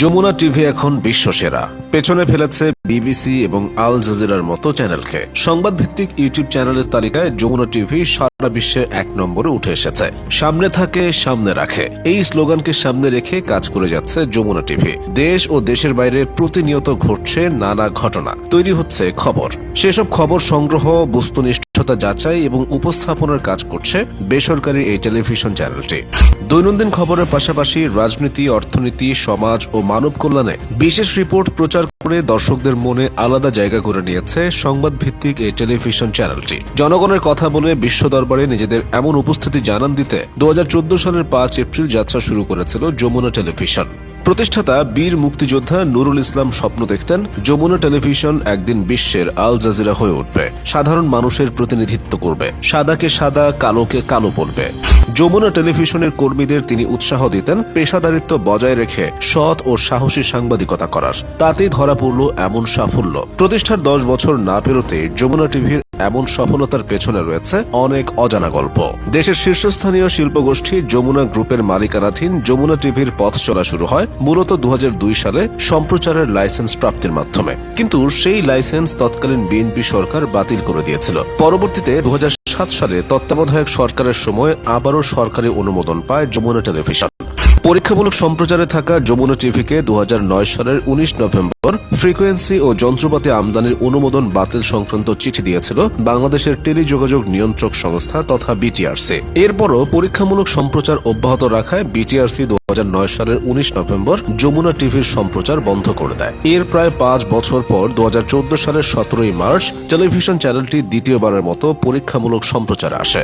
Jamuna TV এখন বিশ্বসেরা। পেছনে ফেলেছে বিবিসি এবং আল জাজিরার মতো চ্যানেলকে। সংবাদ ভিত্তিক ইউটিউব চ্যানেলের তালিকায় যমুনা টিভি সারা বিশ্বে 1 নম্বরে উঠে এসেছে। সামনে থাকে সামনে রাখে, এই স্লোগানকে সামনে রেখে কাজ করে যাচ্ছে যমুনা টিভি। দেশ ও দেশের বাইরে প্রতিনিয়ত ঘটছে নানা ঘটনা, তৈরি হচ্ছে খবর। সেসব খবর সংগ্রহ, বস্তুনিষ্ঠতা যাচাই এবং উপস্থাপনার কাজ করছে বেসরকারি এই টেলিভিশন চ্যানেলটি। দৈনন্দিন খবরের পাশাপাশি রাজনীতি, অর্থনীতি, সমাজ ও মানব কল্যাণে বিশেষ রিপোর্ট প্রচার করে দর্শকদের মনে আলাদা জায়গা করে নিয়েছে সংবাদ ভিত্তিক এই টেলিভিশন চ্যানেলটি। জনগণের কথা বলে বিশ্ব দরবারে নিজেদের এমন উপস্থিতি জানান দিতে 2014 সালের 5 এপ্রিল যাত্রা শুরু করেছিল যমুনা টেলিভিশন। প্রতিষ্ঠাতা বীর মুক্তিযোদ্ধা নুরুল ইসলাম স্বপ্ন দেখতেন যমুনা টেলিভিশন একদিন বিশ্বের আল জাজিরা হয়ে উঠবে, সাধারণ মানুষের প্রতিনিধিত্ব করবে, সাদাকে সাদা, কালোকে কালো বলবে। যমুনা টেলিভিশনের কর্মীদের তিনি উৎসাহ দিতেন পেশাদারিত্ব বজায় রেখে সৎ ও সাহসী সাংবাদিকতা করার। তাতেই ধরা পড়ল এমন সাফল্য। প্রতিষ্ঠার 10 বছর না পেরোতে যমুনা টিভির এমন সফলতার পেছনে রয়েছে অনেক অজানা গল্প। দেশের শীর্ষস্থানীয় শিল্পগোষ্ঠী যমুনা গ্রুপের মালিকানাধীন যমুনা টিভির পথ চলা শুরু হয় মূলত 2002 সালে সম্প্রচারের লাইসেন্স প্রাপ্তির মাধ্যমে। কিন্তু সেই লাইসেন্স তৎকালীন বিএনপি সরকার বাতিল করে দিয়েছিল। পরবর্তীতে 2007 সালে তত্ত্বাবধায়ক সরকারের সময় আবারও সরকারি অনুমোদন পায় যমুনা টেলিভিশন। পরীক্ষামূলক সম্প্রচারে থাকা যমুনা টিভিকে 2009 সালের 19 নভেম্বর ফ্রিকোয়েন্সি ও যন্ত্রপাতি আমদানির অনুমোদন বাতিল সংক্রান্ত চিঠি দিয়েছিল বাংলাদেশের টেলিযোগাযোগ নিয়ন্ত্রক সংস্থা তথা বিটিআরসি। এরপরও পরীক্ষামূলক সম্প্রচার অব্যাহত রাখায় বিটিআরসি 2009 সালের 19 নভেম্বর যমুনা টিভির সম্প্রচার বন্ধ করে দেয়। এর প্রায় 5 বছর পর 2014 সালের 17 মার্চ টেলিভিশন চ্যানেলটি দ্বিতীয়বারের মতো পরীক্ষামূলক সম্প্রচারে আসে।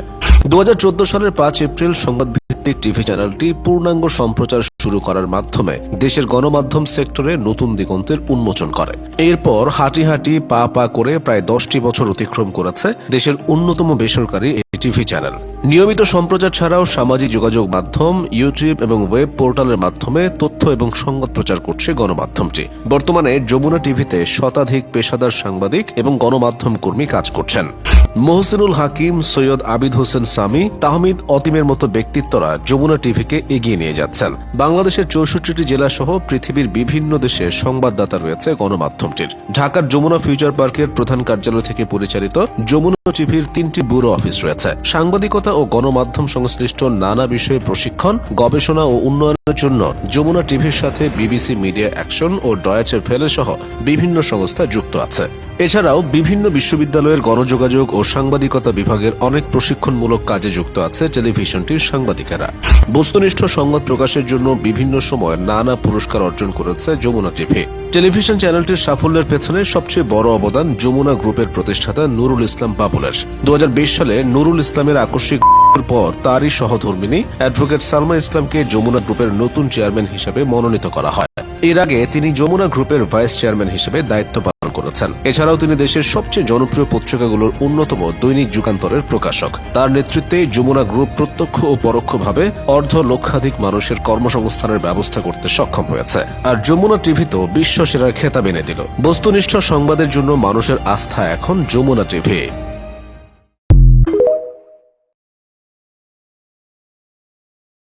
2014 সালের 5 এপ্রিল সংবাদ ভিত্তিক টিভি চ্যানেলটি পূর্ণাঙ্গ সম্প্রচার শুরু করার মাধ্যমে দেশের গণমাধ্যম সেক্টরে নতুন দিগন্তের উন্মোচন করে। এরপর হাঁটি হাঁটি পা পা করে প্রায় 10টি বছর অতিক্রম করেছে দেশের অন্যতম বেসরকারি এই টিভি চ্যানেল। নিয়মিত সম্প্রচার ছাড়াও সামাজিক যোগাযোগ মাধ্যম, ইউটিউব এবং ওয়েব পোর্টালের মাধ্যমে তথ্য এবং সংবাদ প্রচার করছে গণমাধ্যমটি। বর্তমানে যমুনা টিভিতে শতাধিক পেশাদার সাংবাদিক এবং গণমাধ্যম কর্মী কাজ করছেন। মহসিনুল হাকিম, সৈয়দ আবিদ হোসেন সামি, তাহমিদ অতিমের মতো ব্যক্তিত্বরা যমুনা টিভিকে এগিয়ে নিয়ে যাচ্ছেন। বাংলাদেশের 64টি জেলা সহ পৃথিবীর বিভিন্ন দেশে সংবাদদাতা রয়েছে গণমাধ্যমটির। ঢাকার যমুনা ফিউচার পার্কের প্রধান কার্যালয় থেকে পরিচালিত যমুনা টিভির 3টি ব্যুরো অফিস রয়েছে। সাংবাদিকতা ও গণমাধ্যম সংশ্লিষ্ট নানা বিষয়ে প্রশিক্ষণ, গবেষণা ও উন্নয়নের জন্য যমুনা টিভির সাথে বিবিসি মিডিয়া অ্যাকশন ও ডয়েচে ভেলে সহ বিভিন্ন সংস্থা যুক্ত আছে। এছাড়াও বিভিন্ন বিশ্ববিদ্যালয়ের গণযোগাযোগ ও সাংবাদিকতা বিভাগের অনেক প্রশিক্ষণমূলক কাজে যুক্ত আছে টেলিভিশনটির সাংবাদিকেরা। বস্তুনিষ্ঠ সংবাদ প্রকাশের জন্য বিভিন্ন সময় নানা পুরস্কার অর্জন করেছে যমুনা টিভি। টেলিভিশন চ্যানেলটির সাফল্যের পেছনে সবচেয়ে বড় অবদান যমুনা গ্রুপের প্রতিষ্ঠাতা নুরুল ইসলাম বাবুলের। 2020 সালে নুরুল ইসলামের আকস্মিক পর তারই সহধর্মিনী অ্যাডভোকেট সালমা ইসলামকে যমুনা গ্রুপের নতুন চেয়ারম্যান হিসেবে মনোনীত করা হয়। এর আগে তিনি যমুনা গ্রুপের ভাইস চেয়ারম্যান হিসেবে দায়িত্ব পালন করেছেন। এছাড়াও তিনি দেশের সবচেয়ে জনপ্রিয় পত্রিকাগুলোর অন্যতম দৈনিক যুগান্তরের প্রকাশক। তার নেতৃত্বে যমুনা গ্রুপ প্রত্যক্ষ ও পরোক্ষভাবে অর্ধলক্ষাধিক মানুষের কর্মসংস্থানের ব্যবস্থা করতে সক্ষম হয়েছে। আর যমুনা টিভি তো বিশ্বসেরার খেতাব এনে দিল। বস্তুনিষ্ঠ সংবাদের জন্য মানুষের আস্থা এখন যমুনা টিভি।